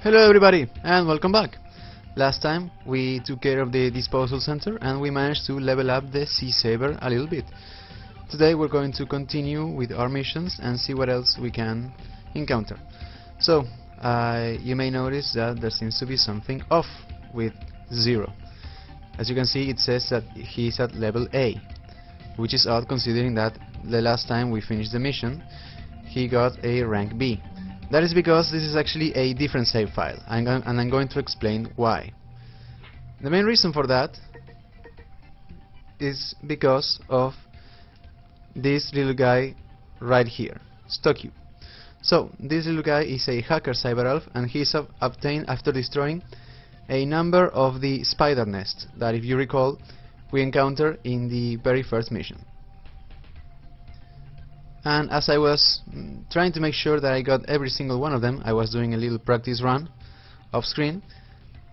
Hello everybody and welcome back. Last time we took care of the disposal center and we managed to level up the Sea Saber a little bit. Today we're going to continue with our missions and see what else we can encounter. So you may notice that there seems to be something off with Zero. As you can see, it says that he's at level A, which is odd considering that the last time we finished the mission he got a rank B. That is because this is actually a different save file, and I'm going to explain why. The main reason for that is because of this little guy right here, Stockyu. So this little guy is a hacker cyber elf, and he's obtained after destroying a number of the spider nests that, if you recall, we encountered in the very first mission. And as I was trying to make sure that I got every single one of them, I was doing a little practice run off screen.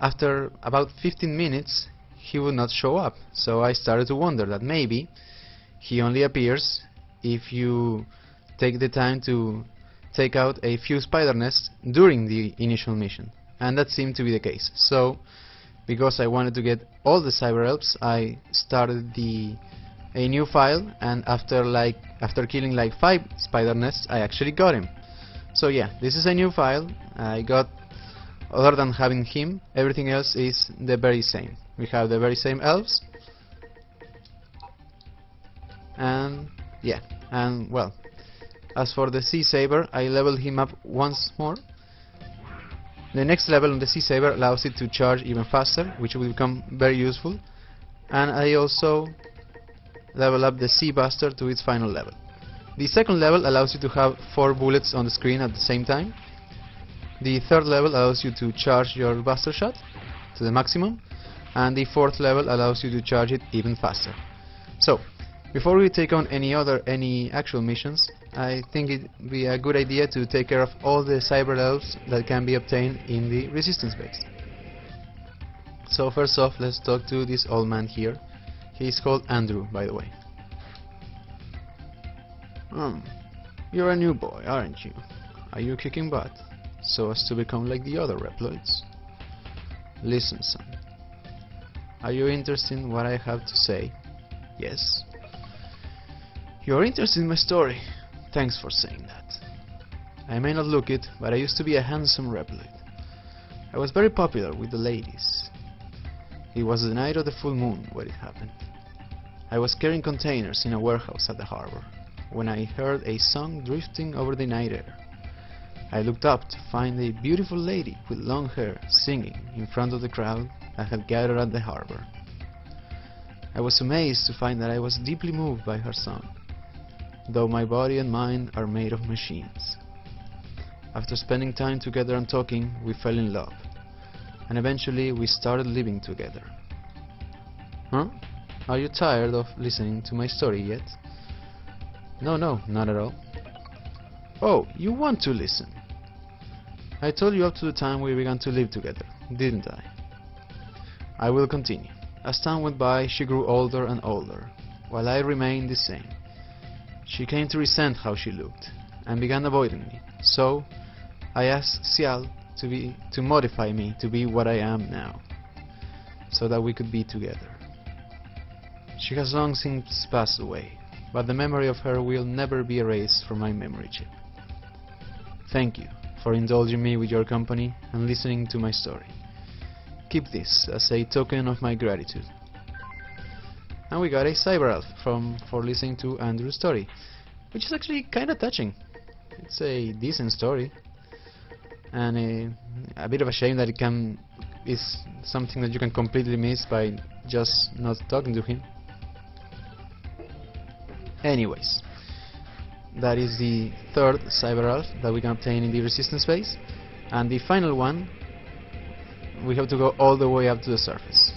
After about 15 minutes he would not show up, so I started to wonder that maybe he only appears if you take the time to take out a few spider nests during the initial mission, and that seemed to be the case. So because I wanted to get all the cyber elves, I started a new file, and after killing like 5 spider nests I actually got him. So yeah, this is a new file. I got, other than having him, everything else is the very same. We have the very same elves, and yeah, and well, as for the Sea Saber, I leveled him up once more. The next level on the Sea Saber allows it to charge even faster, which will become very useful, and I also level up the Sea Buster to its final level. The second level allows you to have 4 bullets on the screen at the same time. The third level allows you to charge your Buster Shot to the maximum, and the fourth level allows you to charge it even faster. So, before we take on any actual missions, I think it would be a good idea to take care of all the cyber elves that can be obtained in the resistance base. So first off, let's talk to this old man here. He's called Andrew, by the way. You're a new boy, aren't you? Are you kicking butt so as to become like the other Reploids? Listen, son. Are you interested in what I have to say? Yes? You're interested in my story. Thanks for saying that. I may not look it, but I used to be a handsome Reploid. I was very popular with the ladies. It was the night of the full moon when it happened. I was carrying containers in a warehouse at the harbor when I heard a song drifting over the night air. I looked up to find a beautiful lady with long hair singing in front of the crowd that had gathered at the harbor. I was amazed to find that I was deeply moved by her song, though my body and mind are made of machines. After spending time together and talking, we fell in love, and eventually we started living together. Huh? Are you tired of listening to my story yet? No, not at all. Oh, you want to listen? I told you up to the time we began to live together, didn't I? I will continue. As time went by, she grew older and older, while I remained the same. She came to resent how she looked, and began avoiding me, so I asked Cial to modify me to be what I am now, so that we could be together. She has long since passed away, but the memory of her will never be erased from my memory chip. Thank you for indulging me with your company and listening to my story. Keep this as a token of my gratitude. And we got a cyber elf for listening to Andrew's story, which is actually kinda touching. It's a decent story, and a bit of a shame that is something that you can completely miss by just not talking to him. Anyways, that is the third cyber elf that we can obtain in the resistance base, and the final one we have to go all the way up to the surface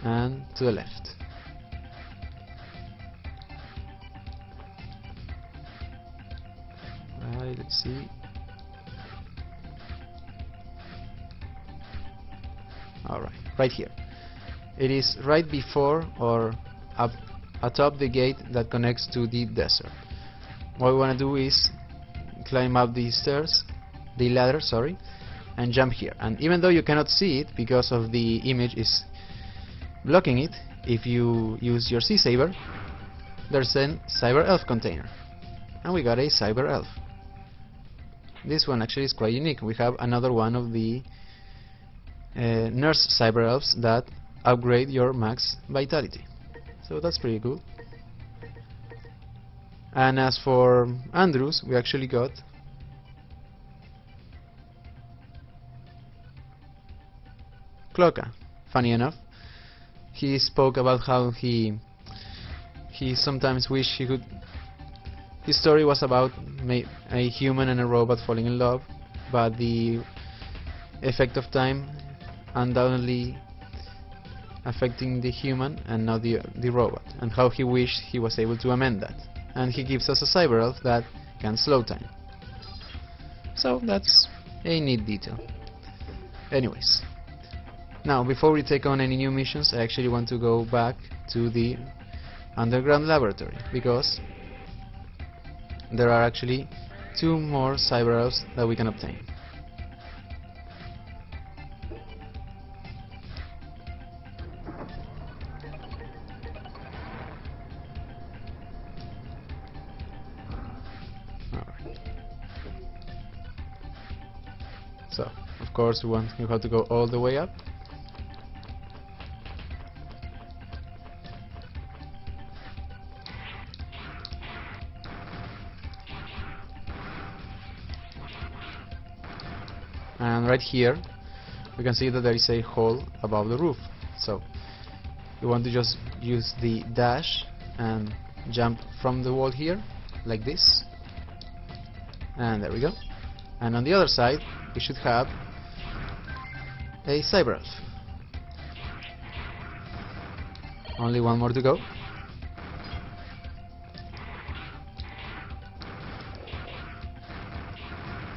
and to the left. Right, let's see. Alright, right here. It is right before or atop the gate that connects to the desert. What we want to do is climb up the stairs, the ladder, sorry, and jump here. And even though you cannot see it because of the image is blocking it, if you use your sea saber, there's a cyber elf container, and we got a cyber elf. This one actually is quite unique. We have another one of the nurse cyber elves that upgrade your max vitality, so that's pretty cool. And as for Andrews, we actually got Cloca. Funny enough, he spoke about how he sometimes wished he could. His story was about a human and a robot falling in love, but the effect of time undoubtedly affecting the human and not the robot, and how he wished he was able to amend that. And he gives us a cyber elf that can slow time. So that's a neat detail. Anyways, now before we take on any new missions, I actually want to go back to the underground laboratory, because there are actually 2 more cyber elves that we can obtain. So, of course, you have to go all the way up. And right here, we can see that there is a hole above the roof. So, you want to just use the dash and jump from the wall here, like this. And there we go. And on the other side, we should have a cyber elf. Only one more to go.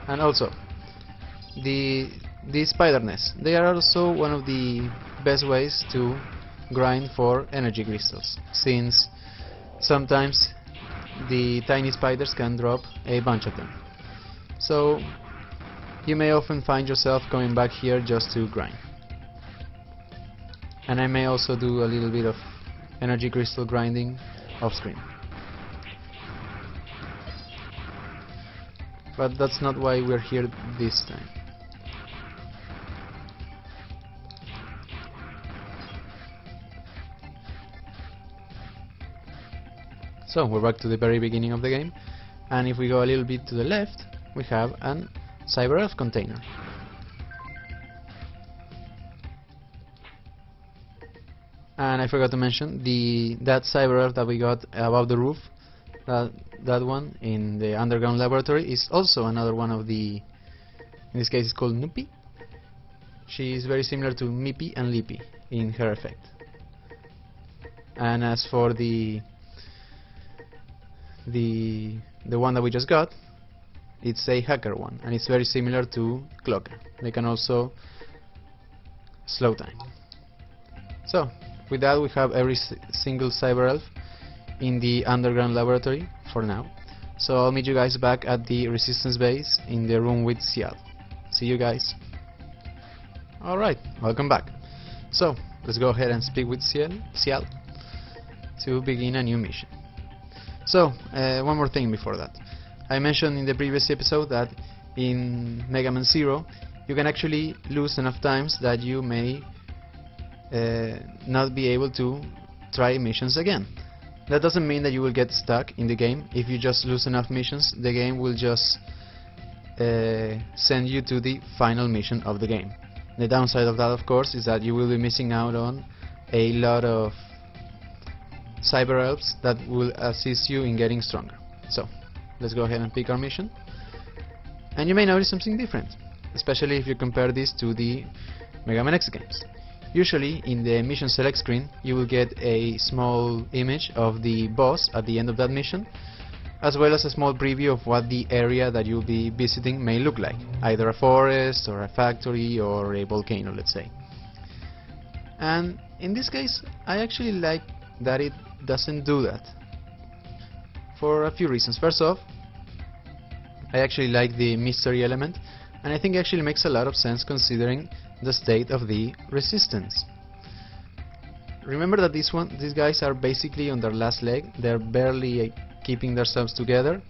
And also, the spider nests, they are also one of the best ways to grind for energy crystals, since sometimes the tiny spiders can drop a bunch of them. So you may often find yourself coming back here just to grind. And I may also do a little bit of energy crystal grinding off screen. But that's not why we're here this time. So we're back to the very beginning of the game, and if we go a little bit to the left, we have an cyber elf container. And I forgot to mention, that cyber elf that we got above the roof, that one in the underground laboratory, is also another one of the, in this case it's called Nuppy. She is very similar to Mippy and Lippy in her effect. And as for the one that we just got, it's a hacker one, and it's very similar to Cloca. They can also slow time. So with that, we have every single cyber elf in the underground laboratory for now. So I'll meet you guys back at the resistance base in the room with Ciel. See you guys. Alright, welcome back. So let's go ahead and speak with Ciel to begin a new mission. So one more thing before that. I mentioned in the previous episode that in Mega Man Zero you can actually lose enough times that you may not be able to try missions again. That doesn't mean that you will get stuck in the game. If you just lose enough missions, the game will just send you to the final mission of the game. The downside of that, of course, is that you will be missing out on a lot of cyber elves that will assist you in getting stronger. So let's go ahead and pick our mission, and you may notice something different, especially if you compare this to the Mega Man X games. Usually in the mission select screen you will get a small image of the boss at the end of that mission, as well as a small preview of what the area that you'll be visiting may look like, either a forest or a factory or a volcano, let's say. And in this case I actually like that it doesn't do that, for a few reasons. First off, I actually like the mystery element, and I think it actually makes a lot of sense considering the state of the resistance. Remember that these guys are basically on their last leg. They're barely keeping themselves together.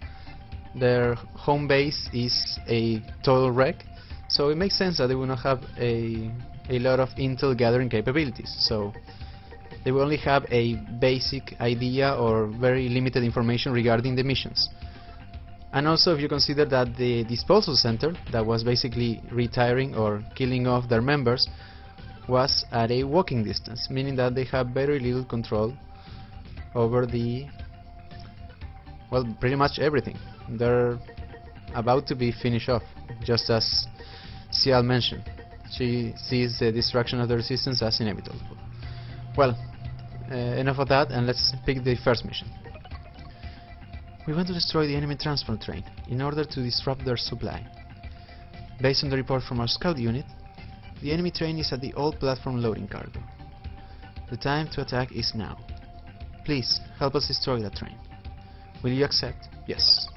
Their home base is a total wreck, so it makes sense that they will not have a lot of intel gathering capabilities. So they will only have a basic idea or very limited information regarding the missions. And also, if you consider that the disposal center that was basically retiring or killing off their members was at a walking distance, meaning that they have very little control over well, pretty much everything. They're about to be finished off, just as Cial mentioned. She sees the destruction of the resistance as inevitable. Well, enough of that, and let's pick the first mission. We want to destroy the enemy transport train in order to disrupt their supply. Based on the report from our scout unit, the enemy train is at the old platform loading cargo. The time to attack is now. Please, help us destroy that train. Will you accept? Yes.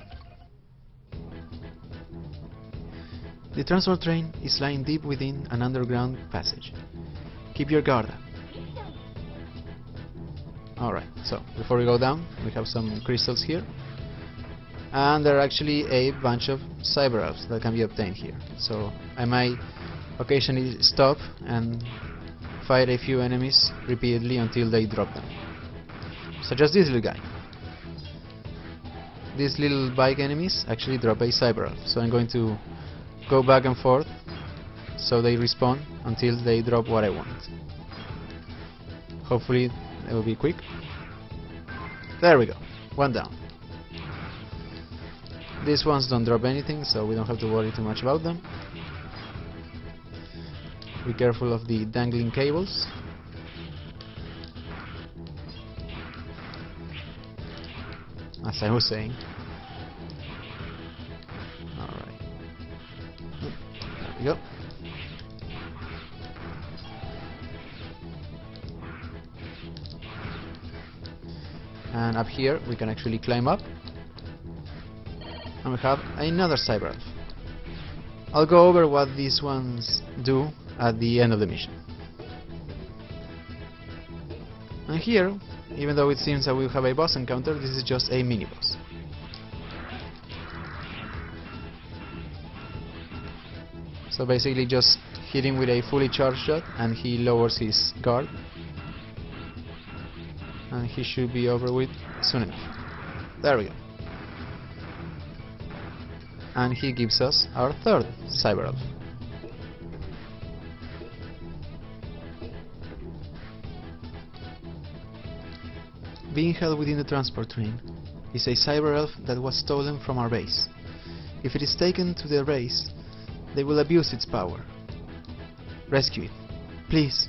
The transport train is lying deep within an underground passage. Keep your guard up. Alright, so before we go down, we have some crystals here. And there are actually a bunch of cyber elves that can be obtained here. So I might occasionally stop and fight a few enemies repeatedly until they drop them. Such as this little guy. These little bike enemies actually drop a cyber elf. So I'm going to go back and forth so they respawn until they drop what I want. Hopefully it will be quick. There we go. One down. These ones don't drop anything, so we don't have to worry too much about them. Be careful of the dangling cables. As I was saying. Alright. There we go. And up here we can actually climb up. And we have another cyber elf. I'll go over what these ones do at the end of the mission. And here, even though it seems that we'll have a boss encounter, this is just a mini-boss. So basically just hit him with a fully charged shot and he lowers his guard. And he should be over with soon enough. There we go. And he gives us our third cyber elf. Being held within the transport train is a cyber elf that was stolen from our base. If it is taken to their base, they will abuse its power. Rescue it, please.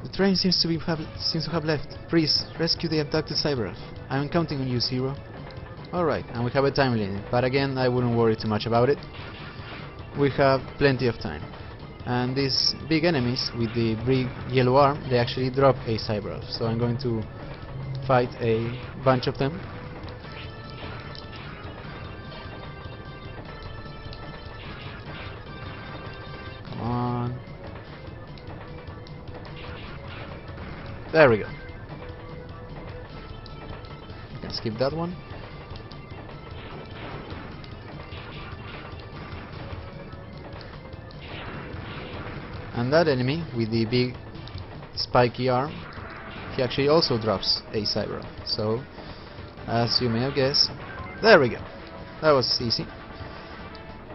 The train seems to have left. Please, rescue the abducted cyber elf. I'm counting on you, Zero. Alright, and we have a time limit, but again, I wouldn't worry too much about it. We have plenty of time. And these big enemies with the big yellow arm, they actually drop a cyber elf. So I'm going to fight a bunch of them. Come on. There we go. You can skip that one. And that enemy with the big spiky arm, he actually also drops a cyber elf. So, as you may have guessed, there we go. That was easy.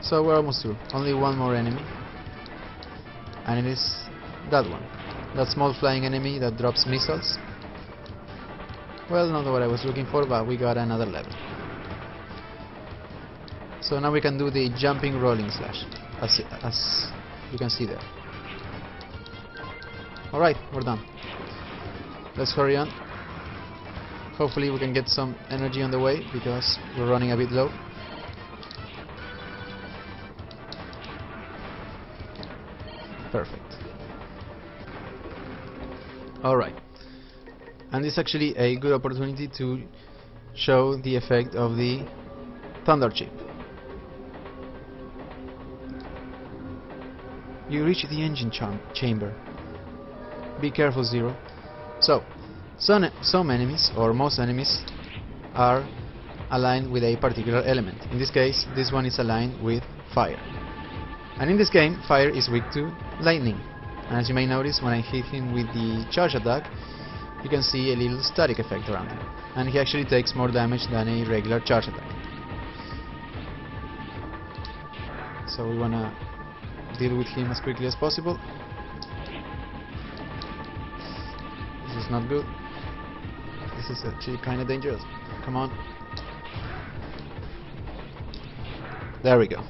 So we're almost through. Only one more enemy. And it is that one. That small flying enemy that drops missiles. Well, not what I was looking for, but we got another level. So now we can do the jumping rolling slash, as you can see there. Alright, we're done. Let's hurry on. Hopefully we can get some energy on the way, because we're running a bit low. Perfect. Alright. And it's actually a good opportunity to show the effect of the thunder chip. You reach the engine chamber. Be careful, Zero. So, some enemies, or most enemies, are aligned with a particular element. In this case, this one is aligned with fire. And in this game, fire is weak to lightning. And as you may notice, when I hit him with the charge attack, you can see a little static effect around him. And he actually takes more damage than a regular charge attack. So we wanna deal with him as quickly as possible. This is not good. This is actually kinda dangerous. Come on. There we go.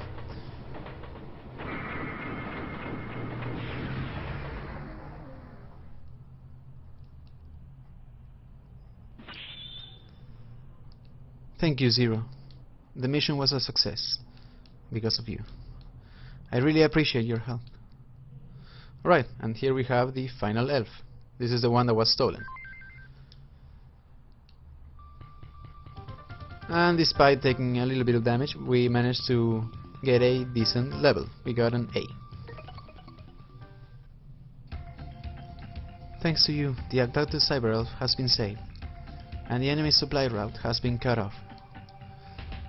Thank you, Zero. The mission was a success because of you. I really appreciate your help. Alright, and here we have the final elf. This is the one that was stolen. And despite taking a little bit of damage, we managed to get a decent level. We got an A. Thanks to you, the abducted cyber elf has been saved, and the enemy supply route has been cut off.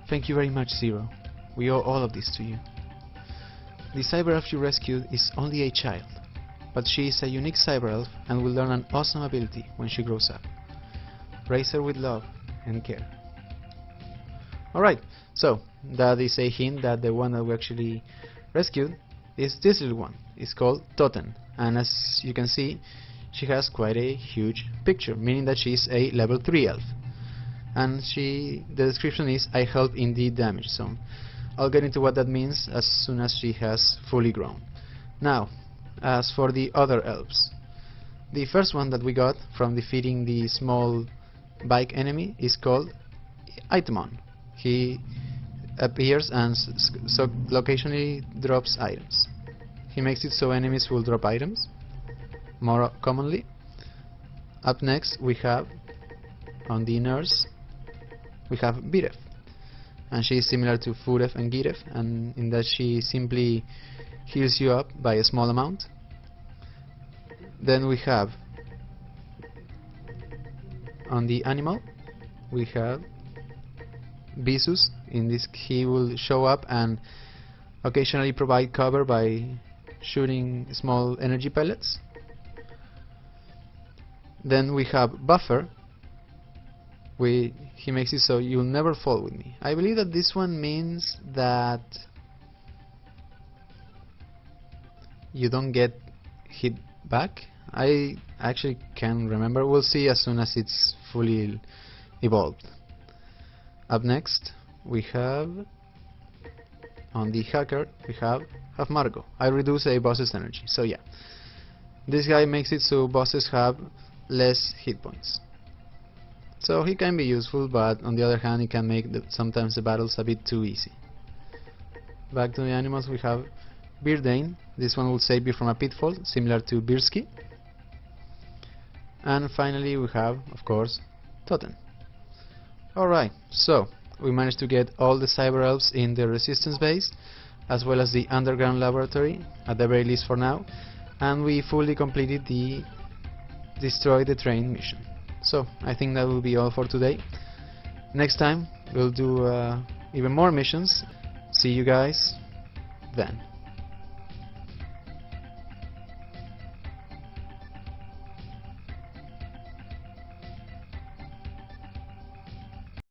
Thank you very much, Zero. We owe all of this to you. The cyber elf you rescued is only a child, but she is a unique cyber elf and will learn an awesome ability when she grows up. Raise her with love and care. Alright, so that is a hint that the one that we actually rescued is this little one. It's called Totten, and as you can see, she has quite a huge picture, meaning that she is a level 3 elf. And the description is, I help indeed damage, so I'll get into what that means as soon as she has fully grown. Now, as for the other elves, the first one that we got from defeating the small bike enemy is called Itemon. He appears and occasionally drops items. He makes it so enemies will drop items more commonly. Up next we have, on the nurse, we have Biref, and she is similar to Furef and Giref, and in that she simply heals you up by a small amount. Then we have, on the animal, we have Visus. In this, he will show up and occasionally provide cover by shooting small energy pellets. Then we have Buffer. He makes it so you'll never fall with me. I believe that this one means that you don't get hit back. I actually can't remember. We'll see as soon as it's fully evolved. Up next we have, on the hacker, we have Margo. I reduce a boss's energy, so yeah, this guy makes it so bosses have less hit points. So he can be useful, but on the other hand he can make sometimes the battles a bit too easy. Back to the animals, we have Beardane. This one will save you from a pitfall, similar to Birsky. And finally we have, of course, Totten. Alright, so we managed to get all the cyber elves in the resistance base, as well as the underground laboratory, at the very least for now, and we fully completed the Destroy the Train mission. So I think that will be all for today. Next time we'll do even more missions. See you guys then.